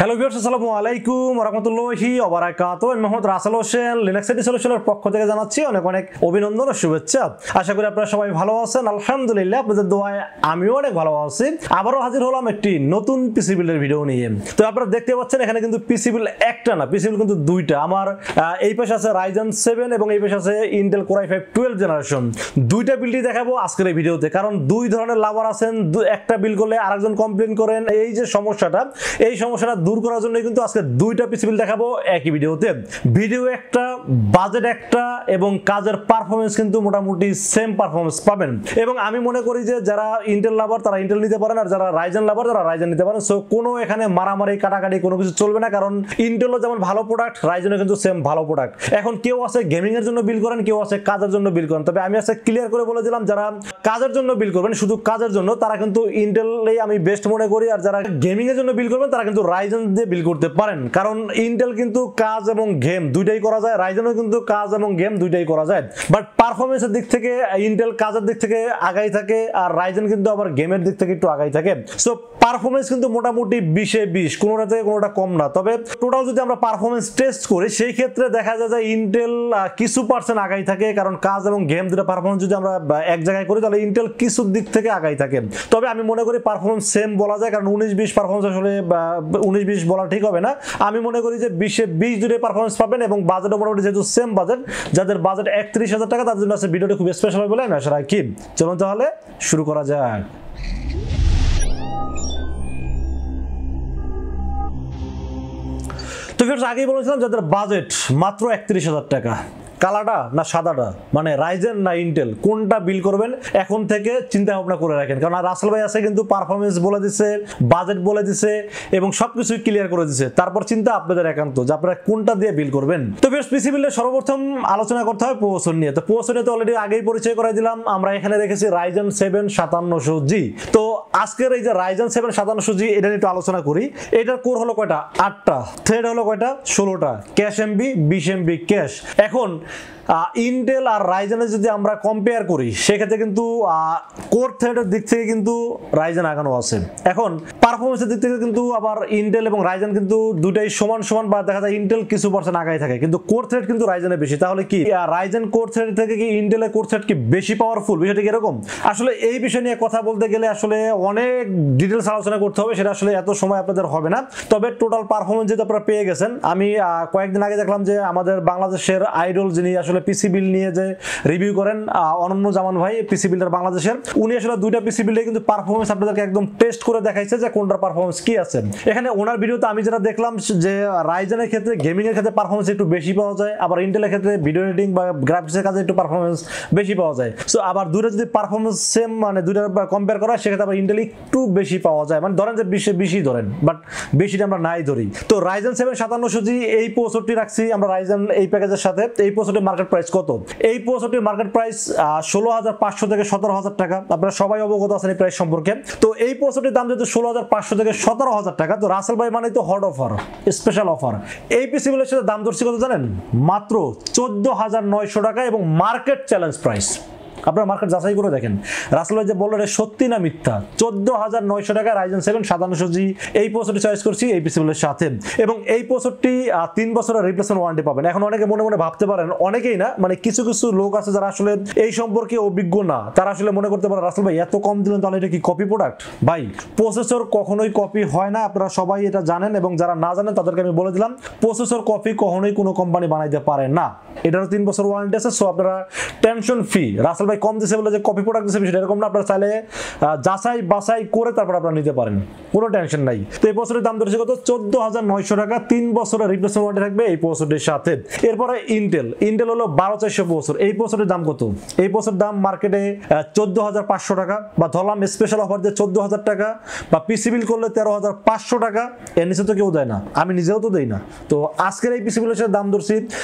Hello viewers, আসসালামু আলাইকুম ওয়া রাহমাতুল্লাহি ওয়া বারাকাতুহু। আমি মোহাম্মদ রাসেল হোসেন, লিনাক্স এডি সলিউশনের পক্ষ থেকে জানাচ্ছি অনেক অনেক অভিনন্দন ও শুভেচ্ছা। আশা করি আপনারা সবাই ভালো আছেন। আলহামদুলিল্লাহ, আপনাদের দোয়ায় আমিও অনেক ভালো আছি। আবারও হাজির হলাম একটি নতুন পিসি বিল্ডের ভিডিও নিয়ে। তো আপনারা দেখতে পাচ্ছেন এখানে কিন্তু পিসি বিল্ড একটা না, পিসি বিল্ড কিন্তু দুইটা। আমার এই পাশে আছে Ryzen 7 এবং এই পাশে আছে Intel Core i5 12 জেনারেশন। দুইটা বিল্ডই দেখাবো আজকের এই ভিডিওতে, কারণ দুই ধরনের লাভার আছেন। একটা বিল্ড করলে আরেকজন কমপ্লেইন করেন, এই যে সমস্যাটা, এই সমস্যাটা দূর করার জন্য কিন্তু আজকে দুইটা পিসি বিল্ড দেখাবো একই ভিডিওতে। ভিডিও একটা, বাজেট একটা এবং কাজের পারফরমেন্স কিন্তু মোটামুটি সেম পারফরমেন্স পাবেন। এবং আমি মনে করি যে যারা ইন্টেল লাভার তারা ইন্টেল নিতে পারেন, আর যারা রাইজেন লাভার তারা রাইজেন নিতে পারেন। সো কোনো এখানে মারামারি কাটাকাটি কোনো কিছু চলবে না, কারণ ইন্টেলও যেমন ভালো প্রোডাক্ট, রাইজেনও কিন্তু সেম ভালো প্রোডাক্ট। এখন কেউ আছে গেমিং এর জন্য বিল করেন, কেউ আছে কাজের জন্য বিল করেন। তবে আমি আজকে ক্লিয়ার করে বলে দিলাম, যারা কাজের জন্য বিল করবেন, শুধু কাজের জন্য, তারা কিন্তু ইন্টেলই আমি বেস্ট মনে করি। আর যারা গেমিং এর জন্য বিল করবেন তারা কিন্তু রাইজেন দিয়ে বিল করতে পারেন, কারণ ইন্টেল কিন্তু কাজ এবং গেম দুইটাই করা যায়, রাইজেনও কিন্তু কাজ এবং গেম দুইটাই করা যায়। বাট পারফরমেন্সের দিক থেকে ইন্টেল কাজের দিক থেকে আগাই থাকে, আর রাইজেন কিন্তু আবার গেমের দিক থেকে একটু আগাই থাকে। সো পারফরমেন্স কিন্তু মোটামুটি 20-20, কোনোটা থেকে কোনোটা কম না। তবে টোটাল যদি আমরা পারফরমেন্স টেস্ট করি, সেই ক্ষেত্রে দেখা যায় যে ইন্টেল কিছু পার্সেন্ট আগাই থাকে, কারণ কাজ এবং গেম দুটো পারফরমেন্স যদি আমরা এক জায়গায় করি তাহলে ইন্টেল কিছু দিক থেকে আগাই থাকে। তবে আমি মনে করি পারফরমেন্স সেম বলা যায়, কারণ 19-20 পারফরমেন্স আসলে 19-20 বলা ঠিক হবে না। আমি মনে করি যে 20-20 দুটো পারফরমেন্স পাবেন। এবং বাজেটও মোটামুটি যেহেতু সেম বাজেট, যাদের বাজেট 31,000 টাকা, তাদের জন্য আছে ভিডিওটা খুব স্পেশাল হবে বলে আমি আশা রাখি। চলুন তাহলে শুরু করা যাক। তো ফির আগেই বলেছিলাম যাদের বাজেট মাত্র 31,000 টাকা, কালাটা না সাদাটা, মানে রাইজেন না ইন্টেল, কোনটা বিল করবেন এখন থেকে চিন্তা ভাবনা করে রাখেন। কারণ রাসেল ভাই আছে কিন্তু পারফরমেন্স বলে দিছে, বাজেট বলে দিছে এবং সবকিছু ক্লিয়ার করে দিছে। তারপর চিন্তা আপনাদের একান্ত যে আপনারা কোনটা দিয়ে বিল করবেন। তো বেশ, পিসি বিল্ডের সর্বপ্রথম আলোচনা করতে হবে প্রসেসর নিয়ে। তো প্রসেসর নিয়ে তো অলরেডি আগেই পরিচয় করে দিলাম। আমরা এখানে রেখেছি Ryzen 7 5700G। তো আজকের এই যে Ryzen 7 5700G, এটা নিয়ে একটু আলোচনা করি। এটার কোর হলো কয়টা? 8টা। থ্রেড হলো কয়টা? 16টা। Cache MB 20 MB cache. এখন ইন্টেল আর রাইজেনের যদি আমরা কম্পেয়ার করি, সেক্ষেত্রে কিন্তু কোর থ্রেডের দিক থেকে কিন্তু রাইজেন আগানো আছে। এখন পারফরমেন্সের দিক থেকে কিন্তু আবার ইন্টেল এবং রাইজেন কিন্তু দুটাই সমান সমান, বা দেখা যায় ইন্টেল কিছু পার্সেন্ট আগাই থাকে, কিন্তু কোর থ্রেড কিন্তু রাইজেনের বেশি। তাহলে কি রাইজেন কোর থ্রেড থেকে কি ইন্টেলের কোর থ্রেড কি বেশি পাওয়ারফুল? বিষয়টা কি এরকম? আসলে এই বিষয় নিয়ে কথা বলতে গেলে আসলে অনেক ডিটেলস আলোচনা করতে হবে, সেটা আসলে এত সময় আপনাদের হবে না। তবে টোটাল পারফরমেন্স যেটা আপনারা পেয়ে গেছেন, আমি কয়েকদিন আগে দেখলাম যে আমাদের বাংলাদেশের আইডল, যিনি আসলে পিসি বিল্ড নিয়ে যে রিভিউ করেন, অনন্য জামান ভাই, পিসি বিল্ডার বাংলাদেশের, উনি আসলে দুইটা পিসি বিল্ডে কিন্তু পারফরমেন্স আপনাদেরকে একদম টেস্ট করে দেখাইছে যে কোনটার পারফরমেন্স কি আছে। এখানে ওনার ভিডিওতে আমি যেটা দেখলাম যে রাইজেনের ক্ষেত্রে, গেমিং এর ক্ষেত্রে পারফরমেন্স একটু বেশি পাওয়া যায়, আবার ইন্টেলের ক্ষেত্রে ভিডিও এডিটিং বা গ্রাফিক্সের কাজে একটু পারফরমেন্স বেশি পাওয়া যায়। সো আবার দুইটা যদি পারফরমেন্স সেম, মানে দুইটা কম্পেয়ার করা হয়, সেক্ষেত্রে আবার ইন্টেল একটু বেশি পাওয়া যায়। মানে ধরেন যে 20 ধরেন, বাট বেশিটা আমরা নাই ধরি। তো Ryzen 7 5700G এই প্রসেসরটি রাখছি আমরা রাইজেন এই প্যাকেজের সাথে। এই প্রসেসরটির মার্কেট প্রাইস কত? এই প্রসেসরটির মার্কেট প্রাইস 16,500 থেকে 17,000 টাকা। আপনারা সবাই অবগত আছেন এই প্রাইস সম্পর্কে। তো এই প্রসেসরটির দাম যেহেতু 16,500 থেকে 17,000 টাকা, তো রাসেল ভাই মানে তো হট অফার, স্পেশাল অফার। এই পিসি বিলের সাথে দাম ধরছি কত জানেন? মাত্র 14,900 টাকা এবং মার্কেট চ্যালেঞ্জ প্রাইস। আপনারা মার্কেট যাচাই করে দেখেন, রাসেল ভাই যে বললো এটা সত্যি না মিথ্যা। 14,900 টাকা Ryzen 7 5700G এই প্রসেসরটি চয়েস করছি এই পিসি বিলের সাথে। এবং এই প্রসেসরটি 3 বছরের রিপ্লেসমেন্ট ওয়ারেন্টি পাবেন। এখন অনেকে মনে মনে ভাবতে পারেন, অনেকেই না, মানে কিছু কিছু লোক আছে যারা আসলে এই সম্পর্কে অভিজ্ঞ না, তারা আসলে মনে করতে পারে রাসেল ভাই এত কম দিলেন, তাহলে এটা কি কপি প্রোডাক্ট? ভাই, প্রসেসর কখনোই কপি হয় না, আপনারা সবাই এটা জানেন। এবং যারা না জানেন তাদেরকে আমি বলে দিলাম, প্রসেসর কপি কখনোই কোনো কোম্পানি বানাইতে পারে না। এটারও 3 বছর ওয়ারেন্টি আছে। সো আপনারা টেনশন ফ্রি। রাসেল ভাই কম দিছে বলে যে কপি প্রোডাক্ট দিছে, বিষয়টা এরকম না। আপনারা চাইলে যাচাই বাছাই করে তারপর আপনারা নিতে পারেন, কোনো টেনশন নাই। তো এই প্রসেসরের দাম ধরেছে কত? 14,900 টাকা। 3 বছরের রিপ্লেসমেন্ট ওয়ারেন্টি থাকবে এই প্রসেসরের সাথে। এরপরে ইন্টেল হলো 12,400 প্রসেসর। এই প্রসেসরের দাম কত? এই প্রসেসরের দাম মার্কেটে 14,500 টাকা, বা ধরলাম স্পেশাল অফার দিয়ে 14,000 টাকা, বা পিসি বিল করলে 13,500 টাকা। এর নিচে তো কেউ দেয় না, আমি নিজেও তো দেই না। তো আজকের এই পিসি বিলের দাম ধরছি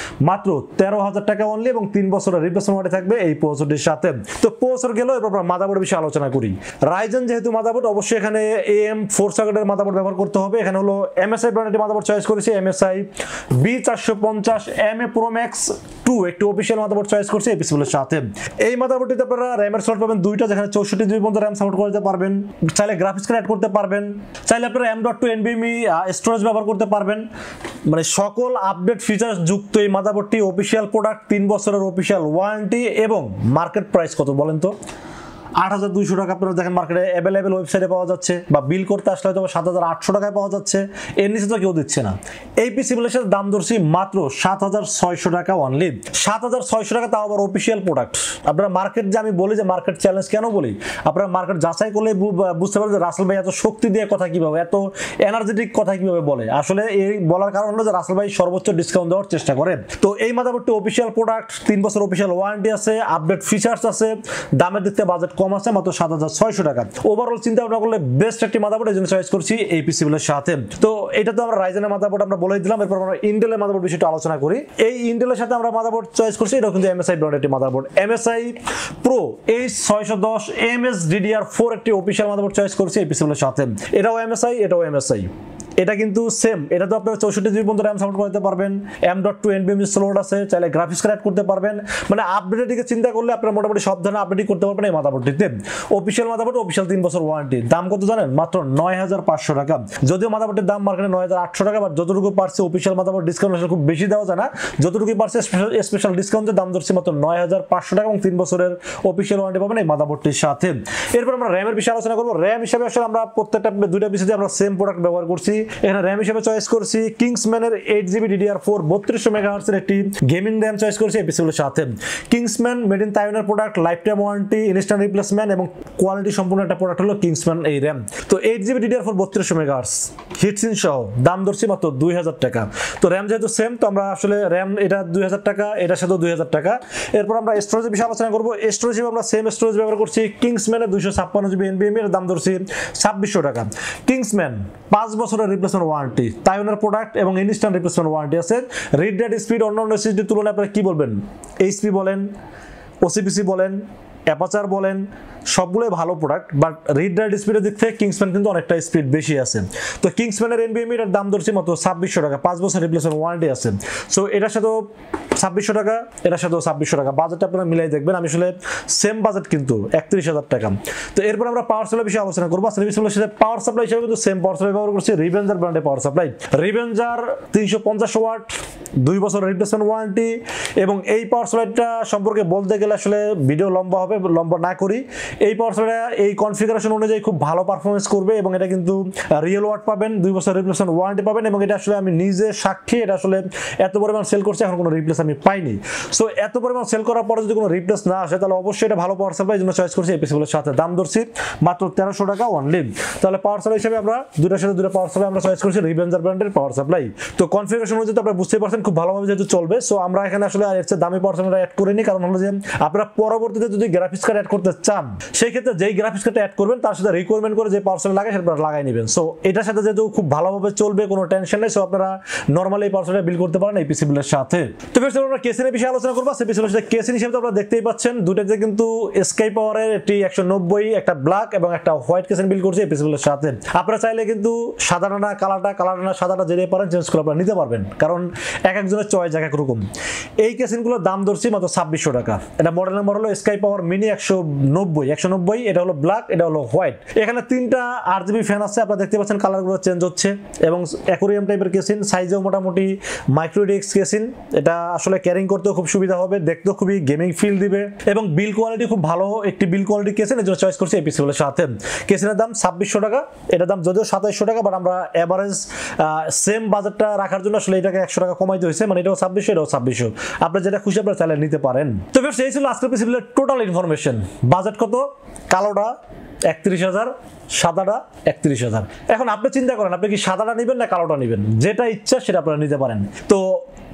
মাত্র 13,000 টাকা অনলি, এবং 3 বছরের রিপ্লেসমেন্ট ওয়ারেন্টি থাকবে এই প্রসেসরটির সাথে। সাথে। তো প্রসেসর গেল, এরপর আমরা মাদারবোর্ড বিষয়ে আলোচনা করি। রাইজেন যেহেতু মাদারবোর্ড, অবশ্যই এখানে AM4 সকেটের মাদারবোর্ড ব্যবহার করতে হবে। এখানে হলো MSI ব্র্যান্ডের মাদারবোর্ড চয়েস করেছি, MSI B450MA Pro Max 2 একটি অফিশিয়াল মাদারবোর্ড চয়েস করছি এই পিসিগুলোর সাথে। এই মাদারবোর্ডটিতে আপনারা র্যামের স্লট পাবেন দুইটা, যেখানে 64GB পর্যন্ত র্যাম সাপোর্ট করতে পারবেন, চাইলে গ্রাফিক্স কার্ড অ্যাড করতে পারবেন, চাইলে আপনারা M.2 NVMe স্টোরেজ ব্যবহার করতে পারবেন। মানে সকল আপডেট ফিচার্স যুক্ত এই মাদারবোর্ডটি অফিশিয়াল প্রোডাক্ট, 3 বছরের অফিশিয়াল ওয়ারেন্টি এবং মার্কেট প্রাইস কত বলেন তো? 8200 টাকা আপনারা দেখেন মার্কেটে অ্যাভেলেবেল ওয়েবসাইটে পাওয়া যাচ্ছে, বা বিল করতে আসলে হয়তো 7800 টাকায় পাওয়া যাচ্ছে, এর নিচে তো কেউ দিচ্ছে না। এই পিসিগুলোর সাথে দাম ধরছি মাত্র 7600 টাকা অনলি, 7600 টাকা, তাও আবার অফিশিয়াল প্রোডাক্ট। আপনারা মার্কেট, যে আমি বলি যে মার্কেট চ্যালেঞ্জ কেন বলি, আপনারা মার্কেট যাচাই করলে বুঝতে পারবেন যে রাসেল ভাই এত শক্তি দিয়ে কথা কিভাবে, এত এনার্জেটিক কথা কিভাবে বলে। আসলে এই বলার কারণ হলো যে রাসেল ভাই সর্বোচ্চ ডিসকাউন্ট দেওয়ার চেষ্টা করে। তো এই মাদারবোর্ডটি অফিশিয়াল প্রোডাক্ট, 3 বছর অফিশিয়াল ওয়ারেন্টি আছে, আপডেট ফিচার্স আছে, দামের দিক থেকে বাজেট কম আছে, মাত্র 7600 টাকা। ওভারঅল চিন্তা ভাবনা করলে বেস্ট একটি মাদারবোর্ড, এই জন্য চয়েস করছি এই পিসিগুলোর সাথে। তো এটা তো আমরা রাইজেনের মাদারবোর্ড আমরা বলেই দিলাম, এরপর আমরা ইন্টেলের মাদারবোর্ড বিষয়টা আলোচনা করি। এই ইন্টেলের সাথে আমরা মাদারবোর্ড চয়েস করছি, এটা কিন্তু MSI ব্র্যান্ডের একটি motherboard, MSI Pro H610 MS DDR4 একটি অফিশিয়াল মাদারবোর্ড চয়েস করছি এই পিসিগুলোর সাথে। এটাও MSI, এটাও MSI, এটা কিন্তু সেম। এটা তো আপনারা 64GB পর্যন্ত র্যাম সাপোর্ট করতে পারবেন, M.2 NVMe স্লোট আছে, চাইলে গ্রাফিক্স কার্ড অ্যাড করতে পারবেন। মানে আপডেটের দিকে চিন্তা করলে আপনারা মোটামুটি সব ধরনের আপডেটই করতে পারবেন এই মাদারবোর্ডটিতে। অফিশিয়াল মাদারবোর্ড, অফিশিয়াল 3 বছর ওয়ারেন্টি। দাম কত জানেন? মাত্র 9500 টাকা। যদিও মাদারবোর্ডের দাম মার্কেটে 9800 টাকা, বাট যতটুকু পারছে অফিশিয়াল মাদারবোর্ড ডিসকাউন্ট আসলে খুব বেশি দেওয়া যায় না, যতটুকু পারছে স্পেশাল ডিসকাউন্টে দাম ধরছে মাত্র 9500 টাকা এবং 3 বছরের অফিশিয়াল ওয়ারেন্টি পাবেন এই মাদারবোর্ডটির সাথে। এরপর আমরা র্যামের বিষয়ে আলোচনা করব। র্যাম হিসেবে আসলে আমরা প্রত্যেকটা দুইটা পিসিতে আমরা সেম প্রোডাক্ট ব্যবহার করছি। এখানে র্যাম হিসেবে চয়েস করছি কিংসম্যানের 8GB DDR4 3200 MHz এর একটি গেমিং র্যাম চয়েস করছি এই পিসিগুলোর সাথে। কিংসম্যান মেড ইন তাইওয়ানের product, life time warranty, instant replacement এবং কোয়ালিটি সম্পূর্ণ একটা প্রোডাক্ট হলো কিংসম্যান এই র্যাম। তো 8GB DDR4 3200 MHz হিটসিন সহ দাম ধরছি মাত্র 2000 টাকা। তো র্যাম যেহেতু সেম, তো আমরা আসলে র্যাম এটা 2000 টাকা, এটার সাথে 2000 টাকা। এরপর আমরা স্টোরেজের বিষয়ে আলোচনা করব। স্টোরেজ হিসেবে আমরা সেম স্টোরেজ ব্যবহার করছি কিংসম্যানের 256GB NVMe এর দাম ধরছি 2600 টাকা। কিংসম্যান 5 বছরের রিপ্লেসমেন্ট ওয়ারেন্টি, তাইওয়ানের প্রোডাক্ট এবং ইনস্ট্যান্ট রিপ্লেসমেন্ট ওয়ারেন্টি আছে। রিড রাইট স্পিড অন্যান্য এসএসডির তুলনায় আপনারা কি বলবেন? এইচপি বলেন, ওসিপিসি বলেন, অ্যাপাচার বলেন, সবগুলোই ভালো প্রোডাক্ট, বাট রিড রাইট স্পিডের দিক থেকে কিংসম্যান কিন্তু অনেকটা স্পিড বেশি আছে। তো কিংসম্যানের NVMe এর দাম ধরছি মাত্র 2600 টাকা, 5 বছর রিপ্লেসমেন্ট ওয়ারেন্টি আছে। সো এটার সাথেও 2600 টাকা, এটার সাথেও 2600 টাকা। বাজেটটা আপনারা মিলাই দেখবেন, আমি আসলে সেম বাজেট কিন্তু 31000 টাকা। তো এরপর আমরা পাওয়ার সাপ্লাই বিষয়ে আলোচনা করবো। সার্ভিসগুলোর সাথে পাওয়ার সাপ্লাই হিসেবে কিন্তু সেম পাওয়ার সাপ্লাই ব্যবহার করছি, রিভেঞ্জার ব্র্যান্ডের পাওয়ার সাপ্লাই। রিভেঞ্জার 350 ওয়াট, 2 বছর রিপ্লেসমেন্ট ওয়ারেন্টি। এবং এই পাওয়ার সাপ্লাইটা সম্পর্কে বলতে গেলে আসলে ভিডিও লম্বা হবে, লম্বা না করি। এই পাওয়ার সাপ্লাইটা এই কনফিগারেশন অনুযায়ী খুব ভালো পারফরমেন্স করবে এবং এটা কিন্তু রিয়েল ওয়াট পাবেন, 2 বছর রিপ্লেসমেন্ট ওয়ারেন্টি পাবেন। এবং এটা আসলে আমি নিজে সাক্ষী, এটা আসলে এত পরিমাণ সেল করছে, এখন কোনো রিপ্লেস আমি পাইনি। সো এত পরিমাণ সেল করার পরে যদি কোনো রিপ্লেস না আসে, তাহলে অবশ্যই এটা ভালো পাওয়ার সাপ্লাই, জন্য চয়েস করছি এই পিসিগুলোর সাথে। দাম ধরছি মাত্র 1300 টাকা অনলি। তাহলে পাওয়ার সাপ্লাই হিসেবে আমরা দুটার সাথে দুটো পাওয়ার সাপ্লাই আমরা চয়েস করছি রিভেঞ্জার ব্র্যান্ডের পাওয়ার সাপ্লাই। তো কনফিগারেশন অনুযায়ী আপনারা বুঝতে পারছেন খুব ভালোভাবে যেহেতু চলবে। সো আমরা এখানে আসলে এর চেয়ে দামি পাওয়ার সাপ্লাই অ্যাড করিনি, কারণ হলো যে আপনারা পরবর্তীতে যদি গ্রাফিক্স কার্ড অ্যাড করতে চান, সেই ক্ষেত্রে যেই গ্রাফিক্স কার্ড অ্যাড করবেন তার সাথে রিকোয়ারমেন্ট করে যে পাওয়ার সাপ্লাই লাগে সেটা লাগাই নেবেন। সো এটার সাথে যেহেতু খুব ভালোভাবে চলবে, কোনো টেনশন নেই। সো আপনারা নরমালি এই পাওয়ার সাপ্লাই বিল করতে পারেন এই পিসিগুলোর সাথে। তো ফের আমরা কেসিনের বিষয়ে আলোচনা করবো। সেই পিসিগুলোর সাথে কেসিন হিসেবে তো আপনারা দেখতেই পাচ্ছেন, দুটাতে কিন্তু স্কাই পাওয়ারের একটি 190, একটা ব্ল্যাক এবং একটা হোয়াইট কেসিন বিল করছে এই পিসিগুলোর সাথে। আপনারা চাইলে কিন্তু সাদাটা না কালারটা, কালারটা না সাদাটা যেতে পারেন, চেঞ্জ করে আপনারা নিতে পারবেন, কারণ এক একজনের চয়েস এক এক রকম। এই কেসিনগুলোর দাম ধরছি মাত্র 2600 টাকা। এটা মডেল নাম্বার হলো স্কাই পাওয়ার মিনি 190, এটা হলো ব্ল্যাক, এটা হলো হোয়াইট। এখানে 3টা RGB ফ্যান আছে, আপনারা দেখতে পাচ্ছেন কালারগুলো চেঞ্জ হচ্ছে এবং অ্যাকোরিয়াম টাইপের কেসিন, সাইজেও মোটামুটি মাইক্রোডিক্স কেসিন। এটা আসলে ক্যারিং করতেও খুব সুবিধা হবে, দেখতেও খুবই গেমিং ফিল দিবে এবং বিল কোয়ালিটি খুব ভালো একটি বিল কোয়ালিটি কেসিন, এর জন্য চয়েস করছি এই পিসিগুলোর সাথে। কেসিনের দাম 2600 টাকা, এটার দাম যদিও 2700 টাকা, বাট আমরা এভারেজ সেম বাজেটটা রাখার জন্য আসলে এটাকে 100 টাকা কমাইতে হয়েছে। মানে এটাও 2600, এটাও 2600, আপনারা যেটা খুশি আপনারা চাইলে নিতে পারেন। তো ফ্রেন্ডস, এই ছিল আজকের পিসিগুলোর টোটাল ইনফরমেশন। বাজেট কত? কালোটা 31000, সাদাটা 31000। এখন আপনি চিন্তা করেন, আপনি কি সাদাটা নেবেন না কালোটা নেবেন? যেটা ইচ্ছা সেটা আপনারা নিতে পারেন। তো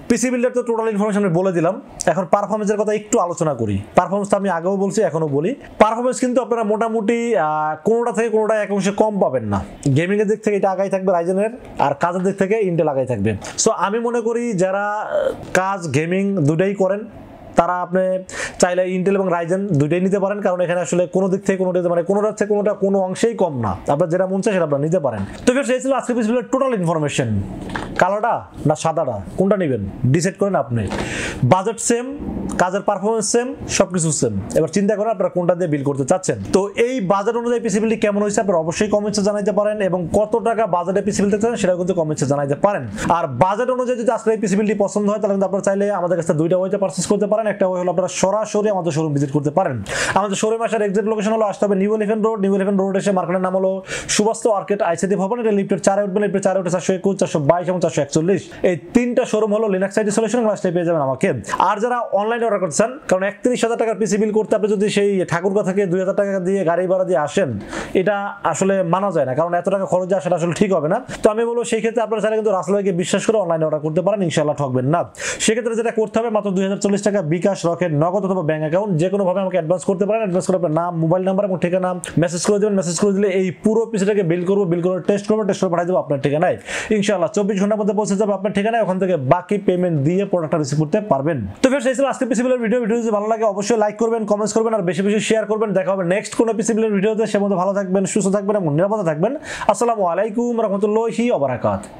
পিসি বিল্ডার তো টোটাল ইনফরমেশন বলে দিলাম। এখন পারফরমেন্সের কথা একটু আলোচনা করি। পারফরমেন্স তো আমি আগেও বলছি, এখনো বলি। পারফরমেন্স কিন্তু আপনারা মোটামুটি কোনোটা থেকে কোনোটা এক অংশে কম পাবেন না। গেমিং এর দিক থেকে এটা আগাই থাকবে রাইজেনের, আর কাজের দিক থেকে ইন্টেল আগাই থাকবে। সো আমি মনে করি যারা কাজ গেমিং দুটাই করেন, তারা আপনি চাইলে ইন্টেল এবং রাইজেন দুইটাই নিতে পারেন, কারণ এখানে আসলে কোনো দিক থেকে কোনোটা মানে কোনোটার থেকে কোনোটা কোনো অংশেই কম না, আপনার যেটা মন চায় সেটা আপনারা নিতে পারেন। তো ফ্রেন্ডস এই ছিল আজকের পিসিবির টোটাল ইনফরমেশন। কালোটা না সাদাটা কোনটা নেবেন ডিসাইড করেন আপনি। বাজেট সেম, কাজের পারফরমেন্স সেম, সবকিছু সেম। এবার চিন্তা করেন আপনারা কোনটা দিয়ে বিল করতে চাচ্ছেন। তো এই বাজেট অনুযায়ী পিসিবিলটি কেমন হয়েছে আপনারা অবশ্যই কমেন্টসে জানাইতে পারেন, এবং কত টাকা বাজেটে পিসিবিল দেখতে চান সেটাও কিন্তু কমেন্টসে জানাইতে পারেন। আর বাজেট অনুযায়ী যদি আজকে এই পিসিবিলটি পছন্দ হয় তাহলে কিন্তু আপনারা চাইলে আমাদের কাছে দুইটা ওয়েতে পারচেজ করতে পারেন। একটা ওয়ে হলো আপনারা সরাসরি আমাদের শোরুম ভিজিট করতে পারেন। আমাদের শোরুম আসার এক্সাক্ট লোকেশন হলো আসতে হবে new elephant road. New elephant road এসে মার্কেটের নাম হলো সুবাস্ত আর্কেড আইসিটি ভবন। এটা লিফটের 4 উঠবেন, লিফটের 4 উঠে 421, 422 এবং 441 এই তিনটা শোরুম হলো লিনাক্স আইটি সলিউশন। ক্লাসটা পেয়ে যাবেন আমাকে। আর যারা অনলাইনে অর্ডার করছেন, কারণ 31,000 টাকার পিসি বিল করতে আপনি যদি সেই ঠাকুরগাঁ থেকে 2,000 টাকা দিয়ে গাড়ি ভাড়া দিয়ে আসেন, এটা আসলে মানা যায় না, কারণ এত টাকা খরচ যায় সেটা আসলে ঠিক হবে না। তো আমি বলবো সেই ক্ষেত্রে আপনারা চাইলে কিন্তু রাসেল ভাইকে বিশ্বাস করে অনলাইনে অর্ডার করতে পারেন, ইনশাআল্লাহ ঠকবেন না। সেক্ষেত্রে যেটা করতে হবে মাত্র 2040 টাকা বিকাশ, রকেট, নগদ অথবা ব্যাংক অ্যাকাউন্ট যে কোনো ভাবে আমাকে অ্যাডভান্স করতে পারেন। অ্যাডভান্স করে আপনার নাম, মোবাইল নাম্বার এবং ঠিকানা মেসেজ করে দেবেন। মেসেজ করে দিলে এই পুরো পিসিটাকে বিল করবো, বিল করে টেস্ট করবো, টেস্ট করে পাঠিয়ে দেবো আপনার ঠিকানায়। ইনশাআল্লাহ 24 ঘন্টার মধ্যে পৌঁছে যাবে আপনার ঠিকানায়। ওখান থেকে বাকি পেমেন্ট দিয়ে প্রোডাক্টটা রিসিভ করতে পারবেন। তো ফ্রেন্ডস এই ছিল আজকে পিসিবিলের ভিডিও। ভিডিও যদি ভালো লাগে অবশ্যই লাইক করবেন, কমেন্টস করবেন আর বেশি বেশি শেয়ার করবেন। দেখা হবে নেক্সট কোনো পিসিবিলের ভিডিওতে। সে মধ্যে ভালো থাকবেন, সুস্থ থাকবেন এবং নিরাপদে থাকবেন। আসসালামু আলাইকুম ওয়া রাহমাতুল্লাহি ওয়া বারাকাতুহু।